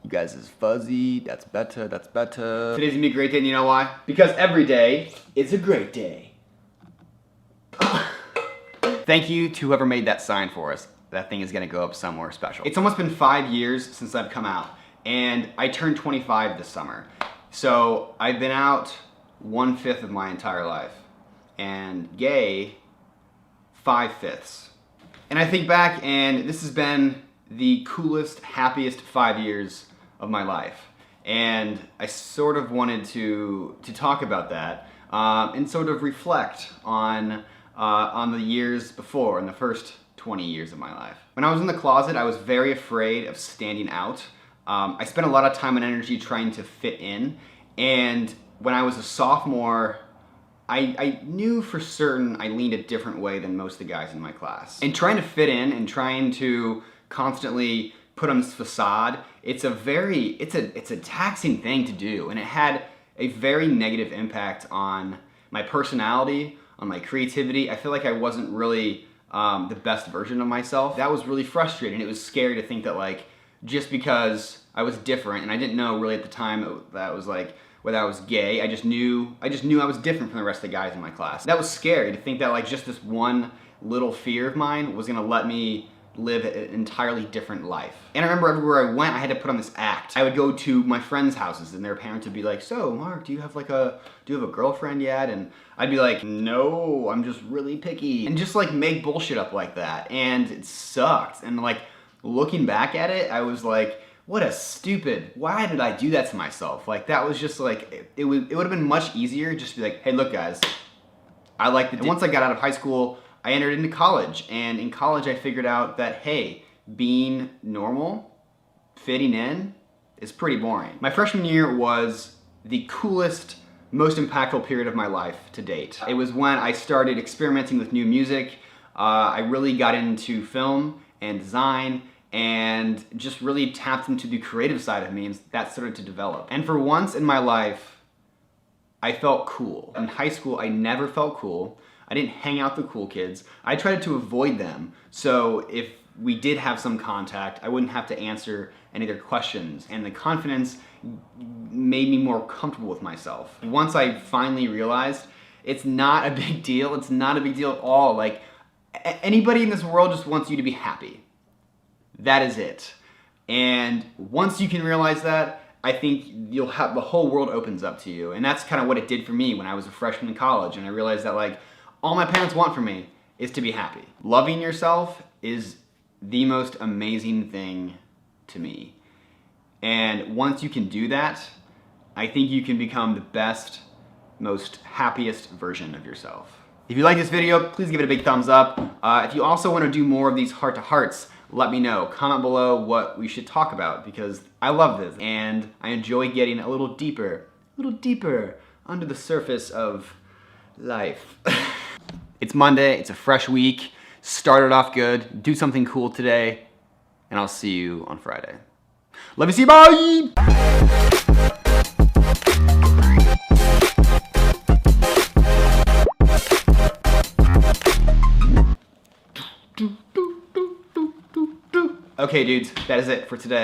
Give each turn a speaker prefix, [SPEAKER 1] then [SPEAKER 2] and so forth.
[SPEAKER 1] You guys is fuzzy. That's better. That's better.
[SPEAKER 2] Today's gonna be a great day, and you know why? Because every day is a great day. Thank you to whoever made that sign for us. That thing is gonna go up somewhere special. It's almost been 5 years since I've come out, and I turned 25 this summer. So I've been out 1/5 of my entire life, and gay 5/5. And I think back, and this has been the coolest, happiest 5 years of my life. And I sort of wanted to talk about that and sort of reflect on the years before, in the first 20 years of my life. When I was in the closet, I was very afraid of standing out. I spent a lot of time and energy trying to fit in, and when I was a sophomore, I knew for certain I leaned a different way than most of the guys in my class. And trying to fit in and trying to constantly put on this facade, it's a taxing thing to do, and it had a very negative impact on my personality, on my creativity. I feel like I wasn't really the best version of myself. That was really frustrating. It was scary to think that, like, just because I was different, and I didn't know really at the time that was like whether I was gay, I just knew I was different from the rest of the guys in my class. That was scary to think that, like, just this one little fear of mine was gonna let me live an entirely different life. And I remember everywhere I went, I had to put on this act. I would go to my friends' houses, and their parents would be like, "So, Mark, do you have a girlfriend yet?" And I'd be like, "No, I'm just really picky." And just like make bullshit up like that. And it sucked. And like looking back at it, I was like, why did I do that to myself? Like, that was just like, it would have been much easier just to be like, "Hey, look guys, I like the..." And once I got out of high school, I entered into college, and in college I figured out that, hey, being normal, fitting in, is pretty boring. My freshman year was the coolest, most impactful period of my life to date. It was when I started experimenting with new music. I really got into film and design, and just really tapped into the creative side of me, and that started to develop. And for once in my life, I felt cool. In high school, I never felt cool. I didn't hang out with the cool kids. I tried to avoid them, so if we did have some contact, I wouldn't have to answer any of their questions, and the confidence made me more comfortable with myself. Once I finally realized it's not a big deal, it's not a big deal at all. Like, anybody in this world just wants you to be happy. That is it. And once you can realize that, I think the whole world opens up to you. And that's kind of what it did for me when I was a freshman in college, and I realized that, like, all my parents want from me is to be happy. Loving yourself is the most amazing thing to me. And once you can do that, I think you can become the best, most happiest version of yourself. If you like this video, please give it a big thumbs up. If you also want to do more of these heart-to-hearts, let me know. Comment below what we should talk about, because I love this and I enjoy getting a little deeper under the surface of life. It's Monday, it's a fresh week. Started off good, do something cool today, and I'll see you on Friday. Love you, see you, bye! Okay, dudes, that is it for today.